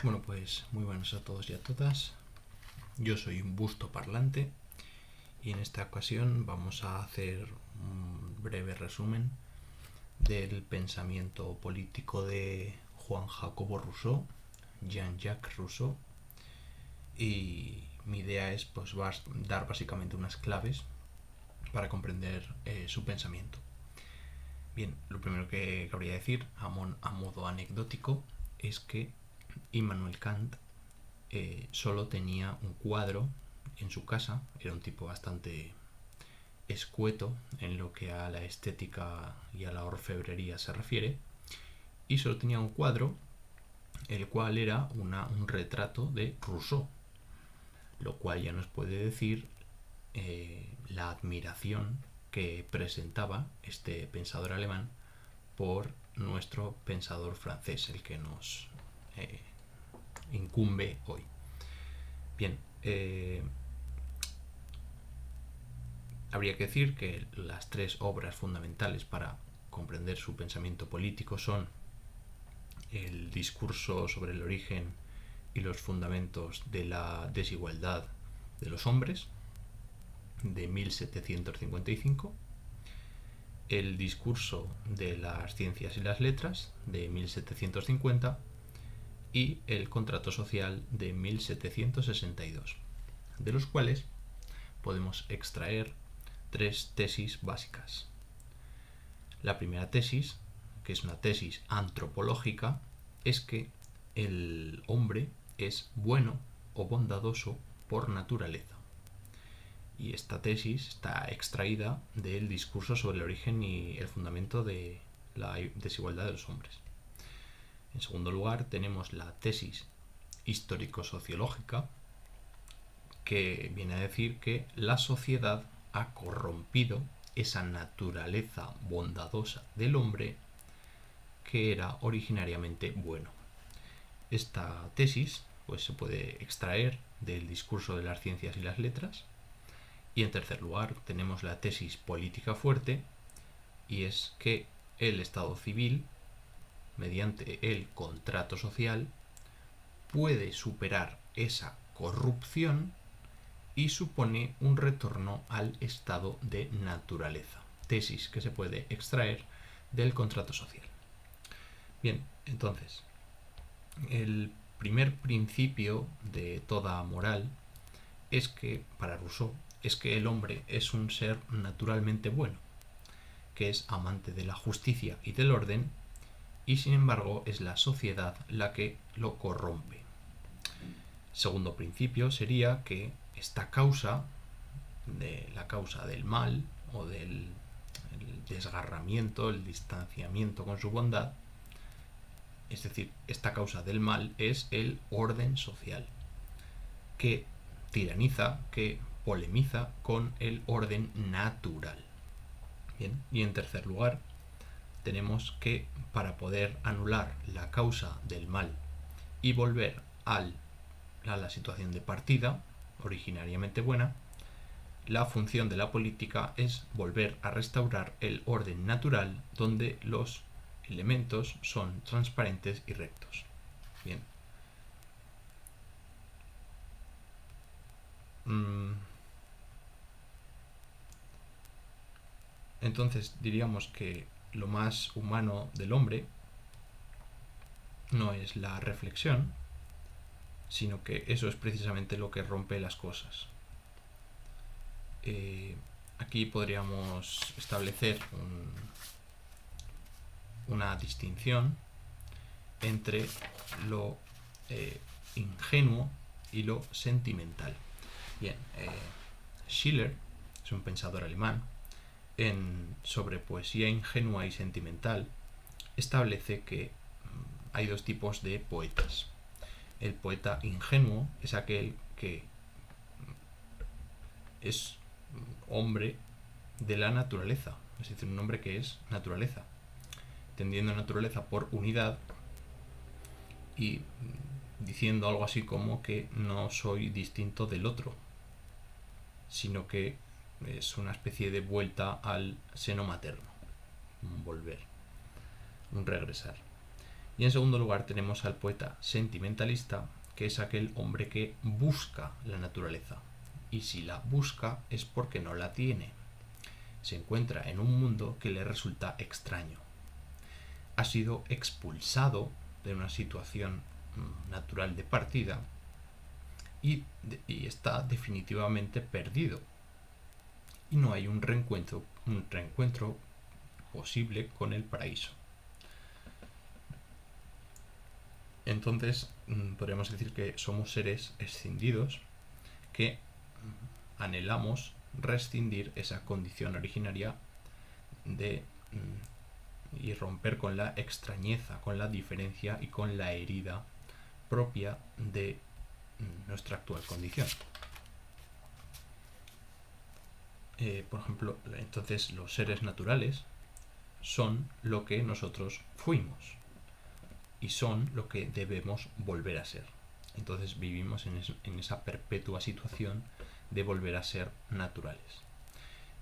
Bueno, pues muy buenos a todos y a todas. Yo soy un busto parlante y en esta ocasión vamos a hacer un breve resumen del pensamiento político de Juan Jacobo Rousseau, Jean-Jacques Rousseau, y mi idea es pues dar básicamente unas claves para comprender su pensamiento. Bien, lo primero que cabría decir a modo anecdótico es que Immanuel Kant solo tenía un cuadro en su casa, era un tipo bastante escueto en lo que a la estética y a la orfebrería se refiere, y solo tenía un cuadro, el cual era un retrato de Rousseau, lo cual ya nos puede decir la admiración que presentaba este pensador alemán por nuestro pensador francés, el que nos incumbe hoy. Bien, habría que decir que las tres obras fundamentales para comprender su pensamiento político son el discurso sobre el origen y los fundamentos de la desigualdad de los hombres, de 1755, el discurso de las ciencias y las letras, de 1750, y el contrato social de 1762, de los cuales podemos extraer tres tesis básicas. La primera tesis, que es una tesis antropológica, es que el hombre es bueno o bondadoso por naturaleza. Y esta tesis está extraída del discurso sobre el origen y el fundamento de la desigualdad de los hombres. En segundo lugar, tenemos la tesis histórico-sociológica, que viene a decir que la sociedad ha corrompido esa naturaleza bondadosa del hombre que era originariamente bueno. Esta tesis pues, se puede extraer del discurso de las ciencias y las letras. Y en tercer lugar tenemos la tesis política fuerte, y es que el Estado civil, mediante el contrato social, puede superar esa corrupción y supone un retorno al estado de naturaleza. Tesis que se puede extraer del contrato social. Bien, entonces, el primer principio de toda moral es que, para Rousseau, es que el hombre es un ser naturalmente bueno, que es amante de la justicia y del orden, y sin embargo es la sociedad la que lo corrompe. Segundo principio sería que esta causa, la causa del mal o del desgarramiento, el distanciamiento con su bondad, es decir, esta causa del mal es el orden social, que tiraniza, que polemiza con el orden natural. Bien, y en tercer lugar, tenemos que para poder anular la causa del mal y volver a la situación de partida, originariamente buena, la función de la política es volver a restaurar el orden natural donde los elementos son transparentes y rectos. Bien. Entonces diríamos que lo más humano del hombre no es la reflexión, sino que eso es precisamente lo que rompe las cosas. Aquí podríamos establecer una distinción entre lo ingenuo y lo sentimental. Bien, Schiller es un pensador alemán, sobre poesía ingenua y sentimental, establece que hay dos tipos de poetas. El poeta ingenuo es aquel que es hombre de la naturaleza, es decir, un hombre que es naturaleza, entendiendo naturaleza por unidad y diciendo algo así como que no soy distinto del otro, sino que es una especie de vuelta al seno materno, un volver, un regresar. Y en segundo lugar tenemos al poeta sentimentalista, que es aquel hombre que busca la naturaleza. Y si la busca es porque no la tiene. Se encuentra en un mundo que le resulta extraño. Ha sido expulsado de una situación natural de partida y está definitivamente perdido. Y no hay un reencuentro posible con el paraíso. Entonces, podríamos decir que somos seres escindidos que anhelamos rescindir esa condición originaria y romper con la extrañeza, con la diferencia y con la herida propia de nuestra actual condición. Por ejemplo, entonces los seres naturales son lo que nosotros fuimos y son lo que debemos volver a ser. Entonces vivimos en esa perpetua situación de volver a ser naturales.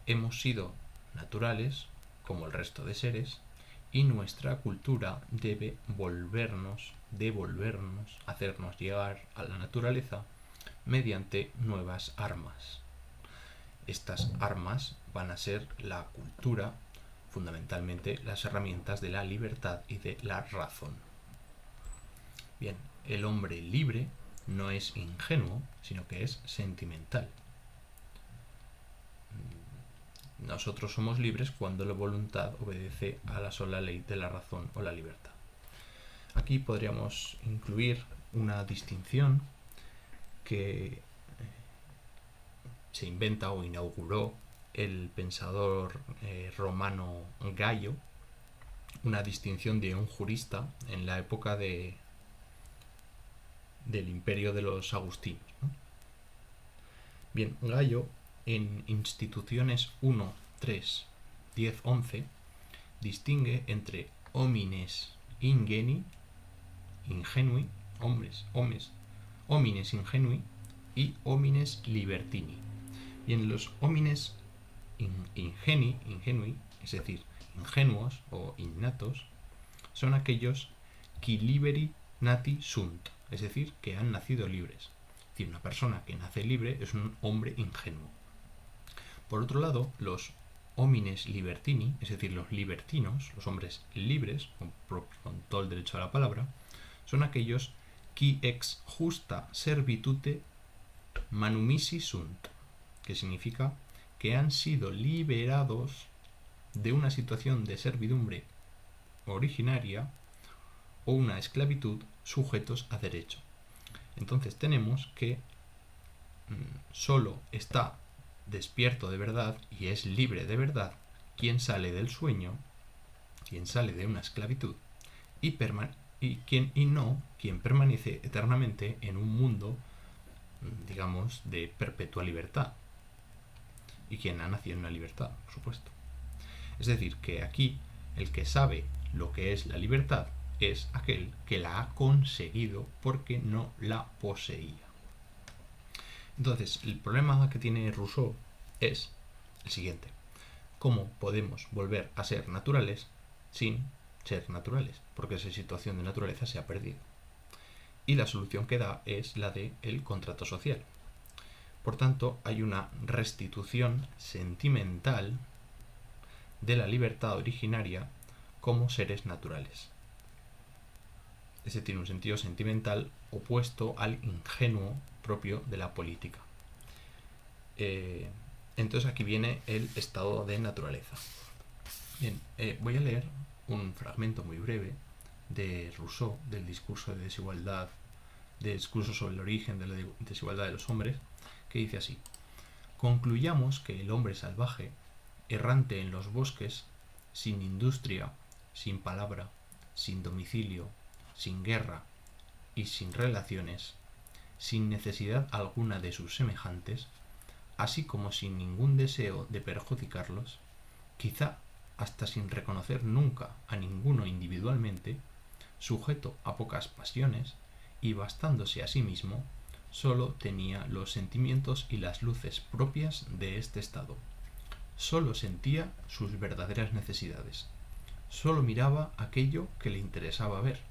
Hemos sido naturales como el resto de seres y nuestra cultura debe devolvernos, hacernos llegar a la naturaleza mediante nuevas armas. Estas armas van a ser la cultura, fundamentalmente las herramientas de la libertad y de la razón. Bien, el hombre libre no es ingenuo, sino que es sentimental. Nosotros somos libres cuando la voluntad obedece a la sola ley de la razón o la libertad. Aquí podríamos incluir una distinción que se inventa o inauguró el pensador romano Gallo, una distinción de un jurista en la época del imperio de los agustinos, ¿no? Bien, Gallo en Instituciones 1, 3, 10, 11 distingue entre homines ingenui, homines ingenui y homines libertini. Y en los homines ingenui, es decir, ingenuos o innatos, son aquellos qui liberi nati sunt, es decir, que han nacido libres. Es decir, una persona que nace libre es un hombre ingenuo. Por otro lado, los homines libertini, es decir, los libertinos, los hombres libres, con todo el derecho a la palabra, son aquellos qui ex justa servitute manumisi sunt, que significa que han sido liberados de una situación de servidumbre originaria o una esclavitud sujetos a derecho. Entonces tenemos que solo está despierto de verdad y es libre de verdad quien sale del sueño, quien sale de una esclavitud quien permanece eternamente en un mundo, digamos, de perpetua libertad, y quien ha nacido en la libertad, por supuesto. Es decir, que aquí el que sabe lo que es la libertad es aquel que la ha conseguido porque no la poseía. Entonces, el problema que tiene Rousseau es el siguiente: ¿cómo podemos volver a ser naturales sin ser naturales? Porque esa situación de naturaleza se ha perdido. Y la solución que da es la del contrato social. Por tanto, hay una restitución sentimental de la libertad originaria como seres naturales. Ese tiene un sentido sentimental opuesto al ingenuo propio de la política. Entonces aquí viene el estado de naturaleza. Bien, voy a leer un fragmento muy breve de Rousseau, del discurso de desigualdad, del discurso sobre el origen de la desigualdad de los hombres, que dice así: concluyamos que el hombre salvaje, errante en los bosques, sin industria, sin palabra, sin domicilio, sin guerra y sin relaciones, sin necesidad alguna de sus semejantes, así como sin ningún deseo de perjudicarlos, quizá hasta sin reconocer nunca a ninguno individualmente, sujeto a pocas pasiones y bastándose a sí mismo, solo tenía los sentimientos y las luces propias de este estado. Solo sentía sus verdaderas necesidades. Solo miraba aquello que le interesaba ver.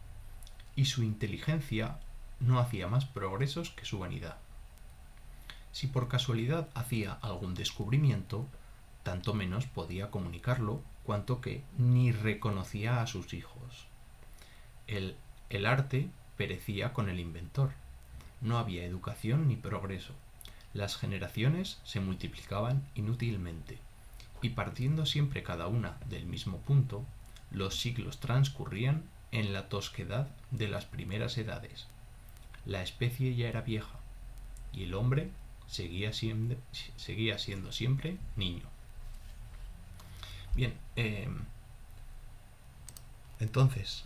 y su inteligencia no hacía más progresos que su vanidad. Si por casualidad hacía algún descubrimiento, tanto menos podía comunicarlo, cuanto que ni reconocía a sus hijos. El arte perecía con el inventor. No había educación ni progreso. Las generaciones se multiplicaban inútilmente, y partiendo siempre cada una del mismo punto, los siglos transcurrían en la tosquedad de las primeras edades. La especie ya era vieja, y el hombre seguía siendo siempre niño. Bien, entonces,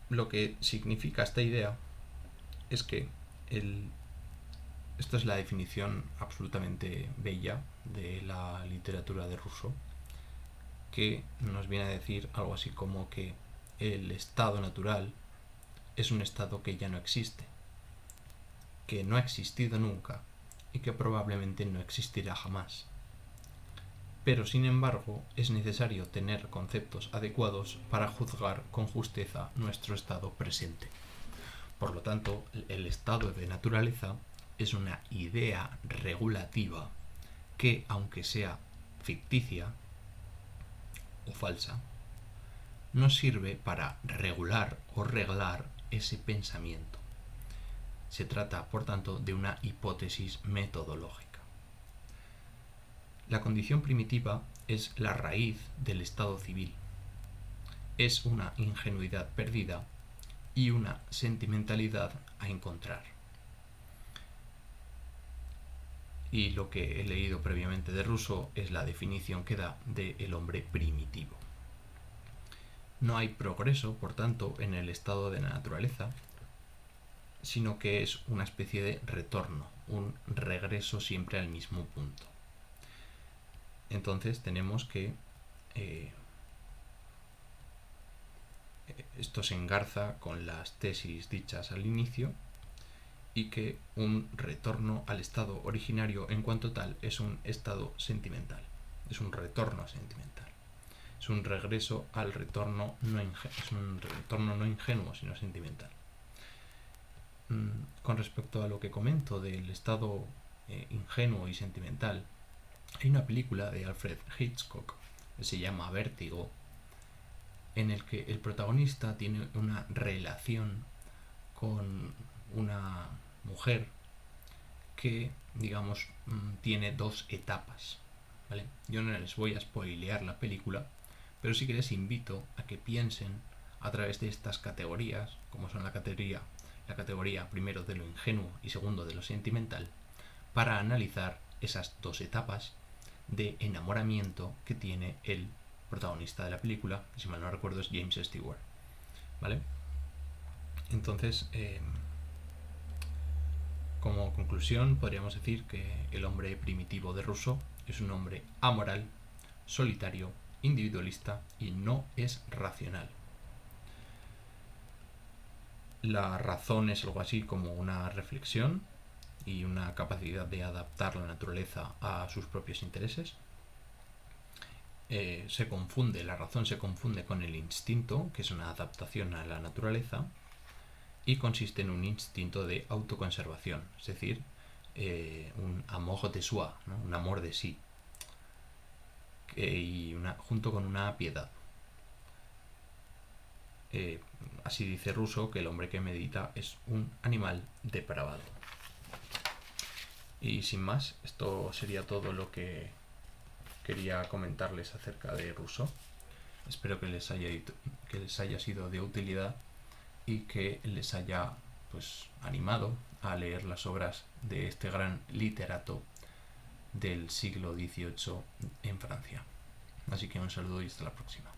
lo que significa esta idea es que esta es la definición absolutamente bella de la literatura de Rousseau, que nos viene a decir algo así como que el estado natural es un estado que ya no existe, que no ha existido nunca y que probablemente no existirá jamás. Pero sin embargo es necesario tener conceptos adecuados para juzgar con justeza nuestro estado presente. Por lo tanto, el estado de naturaleza es una idea regulativa que, aunque sea ficticia o falsa, nos sirve para regular o reglar ese pensamiento. Se trata, por tanto, de una hipótesis metodológica. La condición primitiva es la raíz del estado civil. Es una ingenuidad perdida y una sentimentalidad a encontrar. Y lo que he leído previamente de Rousseau es la definición que da del hombre primitivo. No hay progreso, por tanto, en el estado de la naturaleza, sino que es una especie de retorno, un regreso siempre al mismo punto. Entonces tenemos que esto se engarza con las tesis dichas al inicio, y que un retorno al estado originario en cuanto tal es un estado sentimental, es un retorno sentimental, es un regreso al retorno no ingenuo sino sentimental. Con respecto a lo que comento del estado ingenuo y sentimental, hay una película de Alfred Hitchcock que se llama Vértigo, en el que el protagonista tiene una relación con una mujer que, digamos, tiene dos etapas, ¿vale? Yo no les voy a spoilear la película, pero sí que les invito a que piensen a través de estas categorías, como son la categoría primero de lo ingenuo y segundo de lo sentimental, para analizar esas dos etapas de enamoramiento que tiene el protagonista de la película, que si mal no recuerdo es James Stewart, ¿vale? Entonces, como conclusión, podríamos decir que el hombre primitivo de Rousseau es un hombre amoral, solitario, individualista y no es racional. La razón es algo así como una reflexión y una capacidad de adaptar la naturaleza a sus propios intereses. La razón se confunde con el instinto, que es una adaptación a la naturaleza, y consiste en un instinto de autoconservación, es decir, un amour de soi, ¿no? Un amor de sí, junto con una piedad. Así dice Rousseau que el hombre que medita es un animal depravado. Y sin más, esto sería todo lo que quería comentarles acerca de Rousseau. Espero que les haya sido de utilidad y que les haya animado a leer las obras de este gran literato del siglo XVIII en Francia. Así que un saludo y hasta la próxima.